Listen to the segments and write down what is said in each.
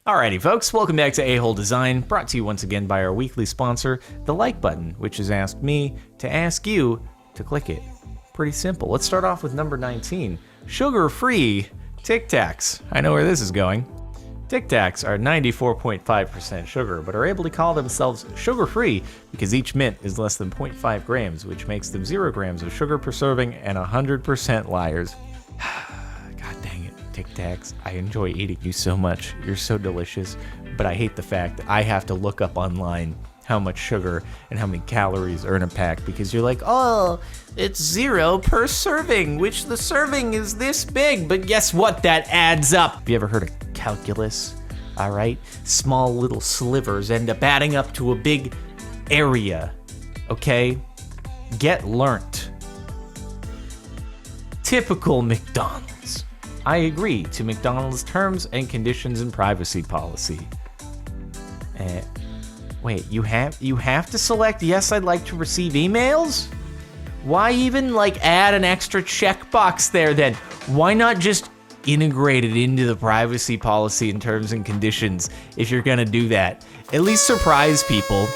Alrighty, folks, welcome back to A-Hole Design, brought to you once again by our weekly sponsor, the like button, which has asked me to ask you to click it. Pretty simple. Let's start off with number 19, sugar-free Tic Tacs. I know where this is going. Tic Tacs are 94.5% sugar, but are able to call themselves sugar-free because each mint is less than 0.5 grams, which makes them 0 grams of sugar per serving and 100% liars. God dang it, Tic Tacs. I enjoy eating you so much. You're so delicious, but I hate the fact that I have to look up online how much sugar and how many calories are in a pack because you're like, oh, it's 0 per serving, which the serving is this big, but guess what? That adds up. Have you ever heard of calculus? All right, small little slivers end up adding up to a big area, okay? Get learnt. Typical McDonald's. I agree to McDonald's terms and conditions and privacy policy. Wait, you have to select yes, I'd like to receive emails? Why even add an extra checkbox there then? Why not just integrate it into the privacy policy and terms and conditions if you're gonna do that? At least surprise people.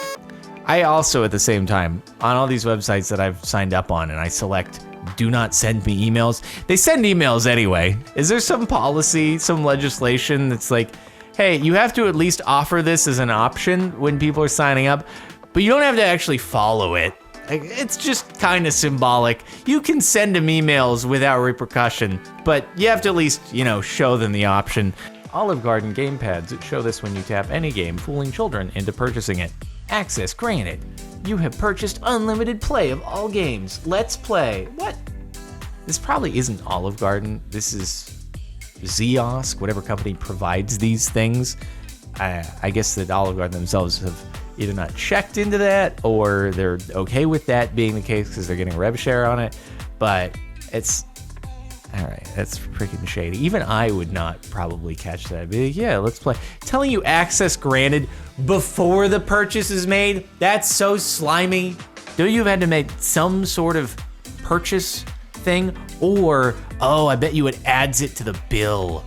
I also, at the same time, on all these websites that I've signed up on and I select do not send me emails, they send emails anyway. Is there some policy, some legislation that's like, hey, you have to at least offer this as an option when people are signing up, but you don't have to actually follow it. It's just kind of symbolic. You can send them emails without repercussion, but you have to at least, show them the option. Olive Garden gamepads show this when you tap any game, fooling children into purchasing it. Access granted. You have purchased unlimited play of all games. Let's play. What? This probably isn't Olive Garden. This is Ziosk, whatever company provides these things. I guess that Olive Garden themselves have either not checked into that or they're okay with that being the case because they're getting a rev share on it. But it's all right. That's freaking shady. Even I would not probably catch that. I'd be like, yeah, let's play. Telling you access granted before the purchase is made. That's so slimy. Don't you have had to make some sort of purchase thing? Or, oh, I bet you it adds it to the bill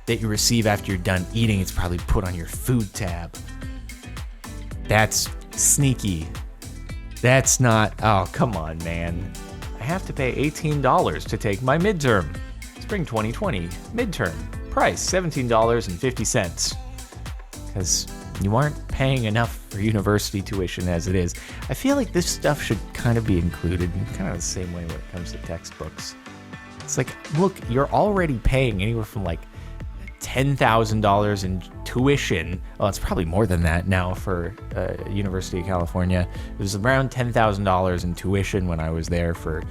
that you receive after you're done eating. It's probably put on your food tab. That's sneaky. That's not, oh, come on, man. I have to pay $18 to take my midterm. Spring 2020, midterm. Price, $17.50. Because you aren't paying enough for university tuition as it is. I feel like this stuff should kind of be included in kind of the same way when it comes to textbooks. It's like, look, you're already paying anywhere from $10,000 in tuition. Well, it's probably more than that now for University of California. It was around $10,000 in tuition when I was there for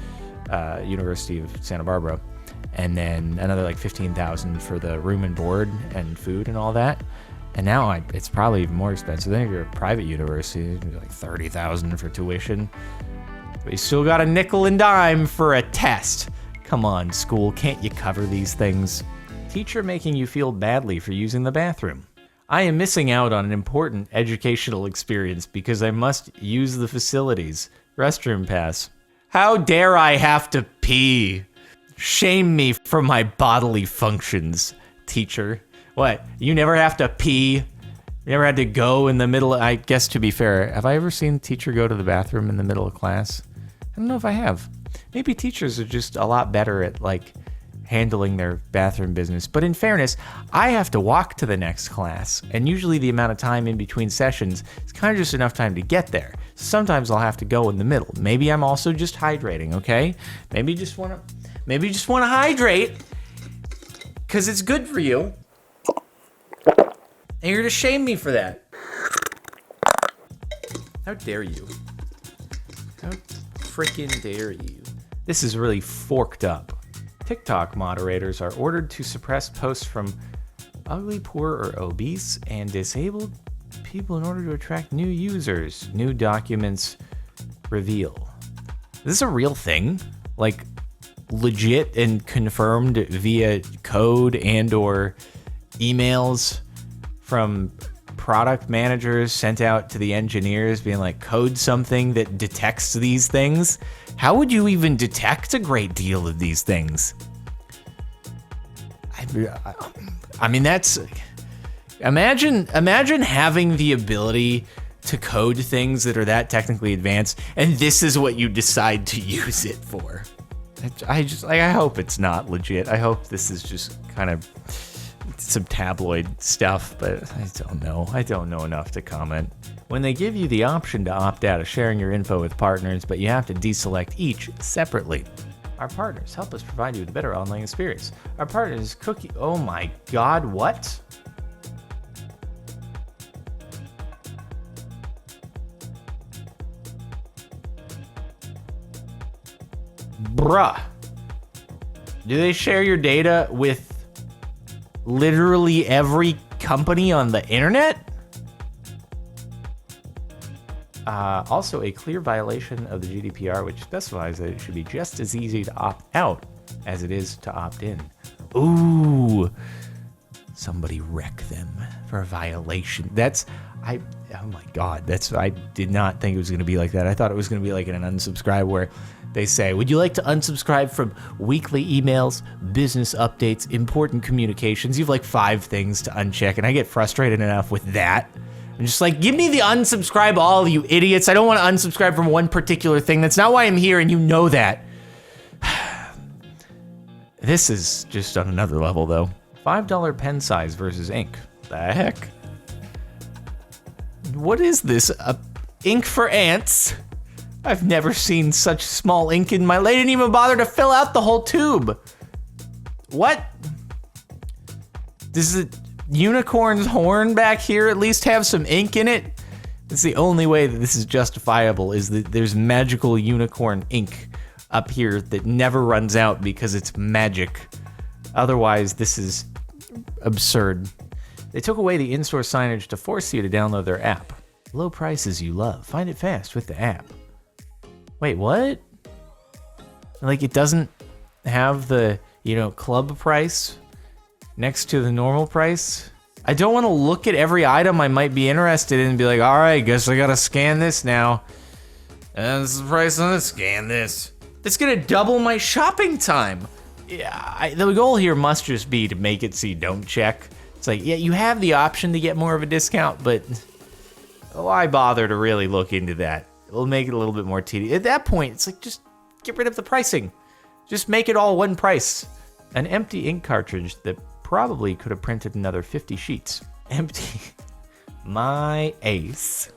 University of Santa Barbara. And then another $15,000 for the room and board and food and all that. And now it's probably even more expensive. Then if you're a private university, it's $30,000 for tuition. But you still got a nickel and dime for a test. Come on, school, can't you cover these things? Teacher making you feel badly for using the bathroom. I am missing out on an important educational experience because I must use the facilities. Restroom pass. How dare I have to pee? Shame me for my bodily functions, teacher. What, you never have to pee? You never had to go in the middle? I guess, to be fair, have I ever seen a teacher go to the bathroom in the middle of class? I don't know if I have. Maybe teachers are just a lot better at handling their bathroom business. But in fairness, I have to walk to the next class, and usually the amount of time in between sessions is kind of just enough time to get there. Sometimes I'll have to go in the middle. Maybe I'm also just hydrating, okay? Maybe you just want to hydrate because it's good for you. And you're to shame me for that. How dare you? How freaking dare you? This is really forked up. TikTok moderators are ordered to suppress posts from ugly, poor, or obese and disabled people in order to attract new users. New documents reveal. Is this a real thing? Legit and confirmed via code and or emails from product managers sent out to the engineers being code something that detects these things? How would you even detect a great deal of these things? I mean, that's Imagine having the ability to code things that are that technically advanced, and this is what you decide to use it for. I hope it's not legit. I hope this is just kind of some tabloid stuff, but I don't know. I don't know enough to comment. When they give you the option to opt out of sharing your info with partners, but you have to deselect each separately. Our partners help us provide you with a better online experience. Our partners cookie. Oh my God, what? Bruh. Do they share your data with literally every company on the internet? Also, a clear violation of the GDPR, which specifies that it should be just as easy to opt out as it is to opt in. Ooh. Somebody wreck them for a violation. Oh my God, I did not think it was going to be like that. I thought it was going to be like an unsubscribe where they say, would you like to unsubscribe from weekly emails, business updates, important communications? You have like 5 things to uncheck, and I get frustrated enough with that. I'm just like, give me the unsubscribe, all you idiots. I don't want to unsubscribe from one particular thing. That's not why I'm here, and you know that. This is just on another level, though. $5 pen size versus ink. The heck? What is this? Ink for ants? I've never seen such small ink in my life. They didn't even bother to fill out the whole tube. What? Does the unicorn's horn back here at least have some ink in it? It's the only way that this is justifiable, is that there's magical unicorn ink up here that never runs out because it's magic. Otherwise, this is absurd. They took away the in-store signage to force you to download their app. Low prices you love. Find it fast with the app. Wait, what? Like, it doesn't have the, club price next to the normal price? I don't want to look at every item I might be interested in and be like, all right, guess I gotta scan this now. And this is the price on it, scan this. That's gonna double my shopping time. Yeah, the goal here must just be to make it so you don't check. It's like, yeah, you have the option to get more of a discount, but why bother to really look into that? It'll make it a little bit more tedious. At that point, it's like, just get rid of the pricing. Just make it all one price. An empty ink cartridge that probably could have printed another 50 sheets. Empty. My ace.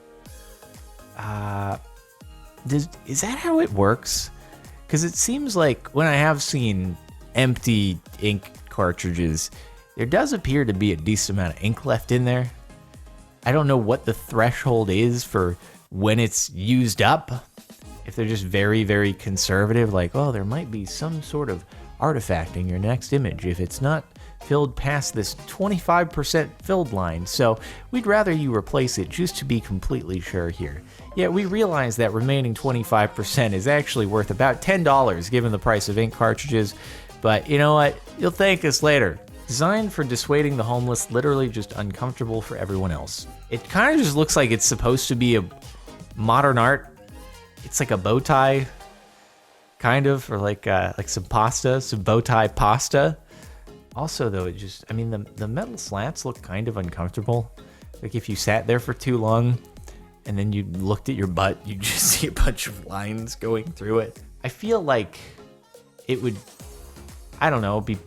Is that how it works? Because it seems like when I have seen empty ink cartridges, there does appear to be a decent amount of ink left in there. I don't know what the threshold is for when it's used up. If they're just very, very conservative, like, oh, there might be some sort of artifact in your next image if it's not filled past this 25% filled line, so we'd rather you replace it just to be completely sure here. Yet we realize that remaining 25% is actually worth about $10 given the price of ink cartridges, but you know what? You'll thank us later. Designed for dissuading the homeless, literally just uncomfortable for everyone else. It kind of just looks like it's supposed to be a modern art. It's like a bow tie, kind of, or like some pasta, some bow tie pasta. Also, though, the metal slats look kind of uncomfortable. Like if you sat there for too long and then you looked at your butt, you just see a bunch of lines going through it. I feel like it would, I don't know, be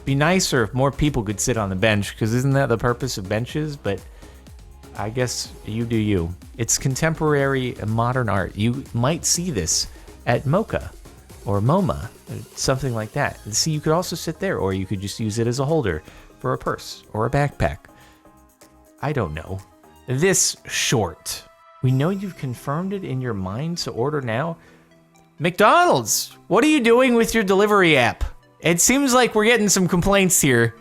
nicer if more people could sit on the bench, because isn't that the purpose of benches? But I guess you do you. It's contemporary and modern art. You might see this at MoCA or MoMA, or something like that. See, you could also sit there, or you could just use it as a holder for a purse or a backpack. I don't know. This short. We know you've confirmed it in your mind, so order now. McDonald's, what are you doing with your delivery app? It seems like we're getting some complaints here.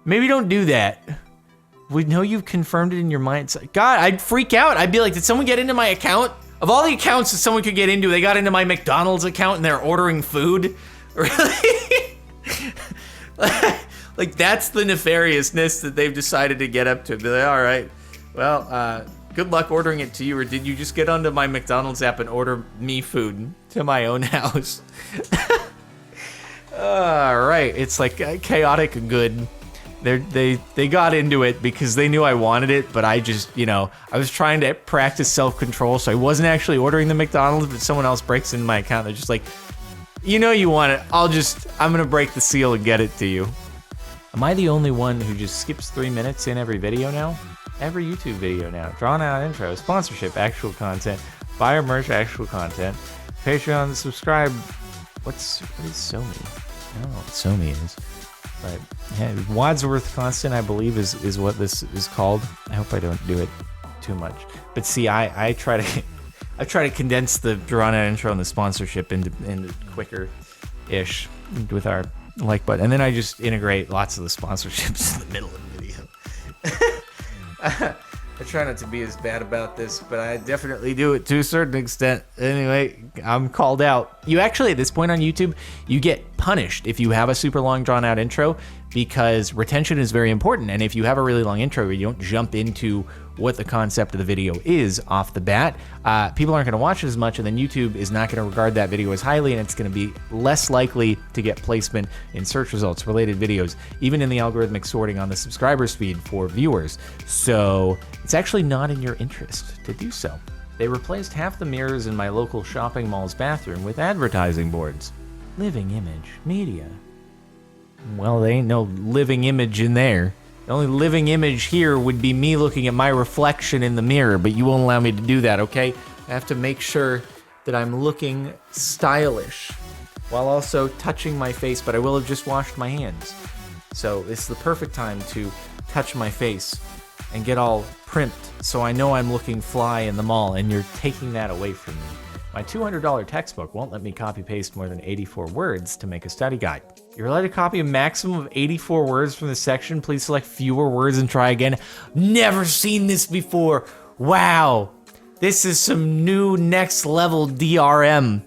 Maybe don't do that. We know you've confirmed it in your mind. God, I'd freak out. I'd be like, did someone get into my account? Of all the accounts that someone could get into, they got into my McDonald's account and they're ordering food? Really? Like, that's the nefariousness that they've decided to get up to. Be like, all right, well, good luck ordering it to you, or did you just get onto my McDonald's app and order me food to my own house? All right, it's like chaotic good. They got into it because they knew I wanted it, but I just, I was trying to practice self-control, so I wasn't actually ordering the McDonald's, but someone else breaks into my account. They're just like, you want it. I'm gonna break the seal and get it to you. Am I the only one who just skips 3 minutes in every video now? Every YouTube video now. Drawn out intro, sponsorship, actual content, buyer merch, actual content, Patreon, subscribe. What is SoMe? I don't know what SoMe is. But yeah, Wadsworth Constant, I believe, is what this is called. I hope I don't do it too much. But see, I try to condense the drawn out intro and the sponsorship into quicker-ish with our like button. And then I just integrate lots of the sponsorships in the middle of the video. I try not to be as bad about this, but I definitely do it to a certain extent. Anyway, I'm called out. You actually, at this point on YouTube, you get punished if you have a super long drawn out intro, because retention is very important. And if you have a really long intro where you don't jump into what the concept of the video is off the bat, people aren't going to watch it as much, and then YouTube is not going to regard that video as highly, and it's going to be less likely to get placement in search results, related videos, even in the algorithmic sorting on the subscribers feed for viewers. So it's actually not in your interest to do so. They replaced half the mirrors in my local shopping mall's bathroom with advertising boards. Living image media. Well, there ain't no living image in there. The only living image here would be me looking at my reflection in the mirror, but you won't allow me to do that, okay? I have to make sure that I'm looking stylish while also touching my face, but I will have just washed my hands. So it's the perfect time to touch my face and get all primped so I know I'm looking fly in the mall, and you're taking that away from me. My $200 textbook won't let me copy-paste more than 84 words to make a study guide. You're allowed to copy a maximum of 84 words from the section. Please select fewer words and try again. Never seen this before. Wow. This is some new next level DRM.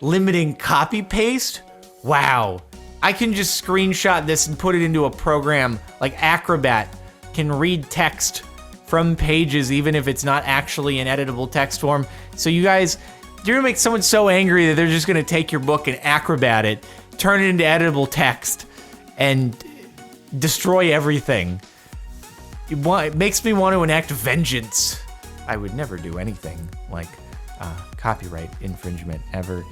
Limiting copy paste? Wow. I can just screenshot this and put it into a program like Acrobat. Can read text from pages even if it's not actually in editable text form. So you guys, you're gonna make someone so angry that they're just gonna take your book and Acrobat it, turn it into editable text, and destroy everything. It makes me want to enact vengeance. I would never do anything like copyright infringement ever,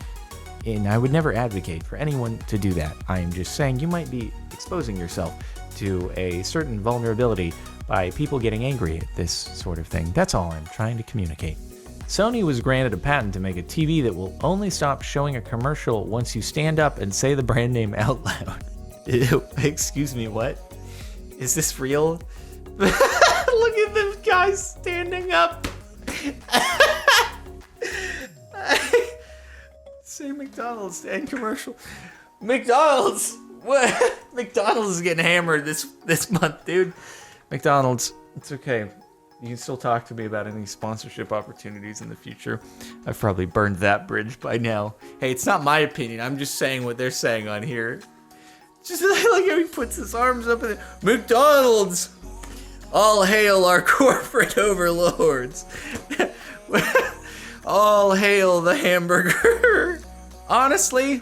and I would never advocate for anyone to do that. I am just saying you might be exposing yourself to a certain vulnerability by people getting angry at this sort of thing. That's all I'm trying to communicate. Sony was granted a patent to make a TV that will only stop showing a commercial once you stand up and say the brand name out loud. Excuse me, what? Is this real? Look at this guy standing up. Say McDonald's and commercial. McDonald's! What? McDonald's is getting hammered this month, dude. McDonald's, it's okay. You can still talk to me about any sponsorship opportunities in the future. I've probably burned that bridge by now. Hey, it's not my opinion. I'm just saying what they're saying on here. Just like how he puts his arms up in the McDonald's! All hail our corporate overlords. All hail the hamburger. Honestly,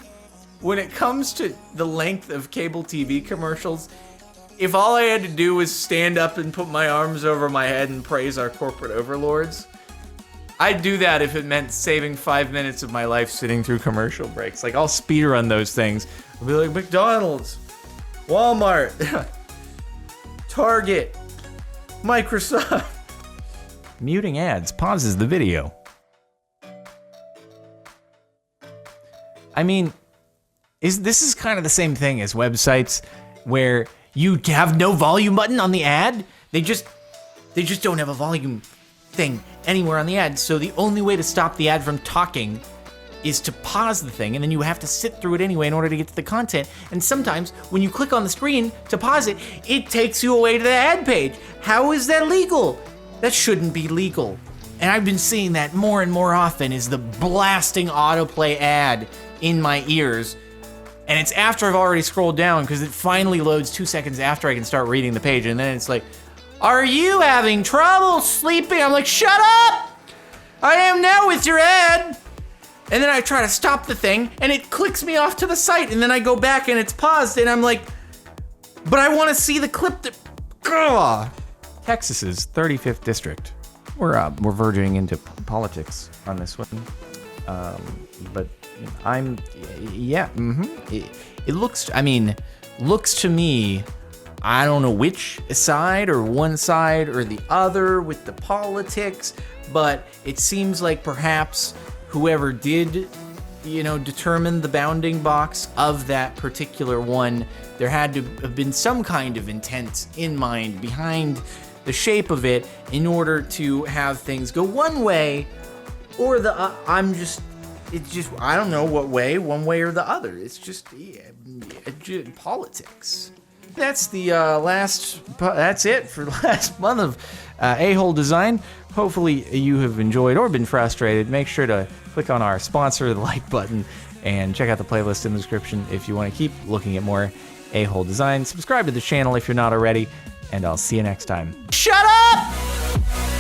when it comes to the length of cable TV commercials, if all I had to do was stand up and put my arms over my head and praise our corporate overlords, I'd do that if it meant saving 5 minutes of my life sitting through commercial breaks. Like, I'll speedrun those things. I'll be like, McDonald's, Walmart, Target, Microsoft. Muting ads pauses the video. I mean, this is kind of the same thing as websites where you have no volume button on the ad. They just don't have a volume thing anywhere on the ad. So the only way to stop the ad from talking is to pause the thing, and then you have to sit through it anyway in order to get to the content. And sometimes when you click on the screen to pause it, it takes you away to the ad page. How is that legal? That shouldn't be legal. And I've been seeing that more and more often, is the blasting autoplay ad in my ears. And it's after I've already scrolled down, because it finally loads 2 seconds after I can start reading the page. And then it's like, are you having trouble sleeping? I'm like, shut up! I am now with your ad. And then I try to stop the thing, and it clicks me off to the site. And then I go back, and it's paused, and I'm like, But I want to see the clip that... Ugh. Texas's 35th district. We're verging into politics on this one. But yeah. It looks, looks to me, I don't know which side or one side or the other with the politics, but it seems like perhaps whoever did, determine the bounding box of that particular one, there had to have been some kind of intent in mind behind the shape of it in order to have things go one way or the I don't know what way, one way or the other. It's just politics. That's the that's it for the last month of A-Hole Design. Hopefully you have enjoyed or been frustrated. Make sure to click on our sponsor, the like button, and check out the playlist in the description if you want to keep looking at more A-Hole Design. Subscribe to the channel if you're not already, and I'll see you next time. Shut up!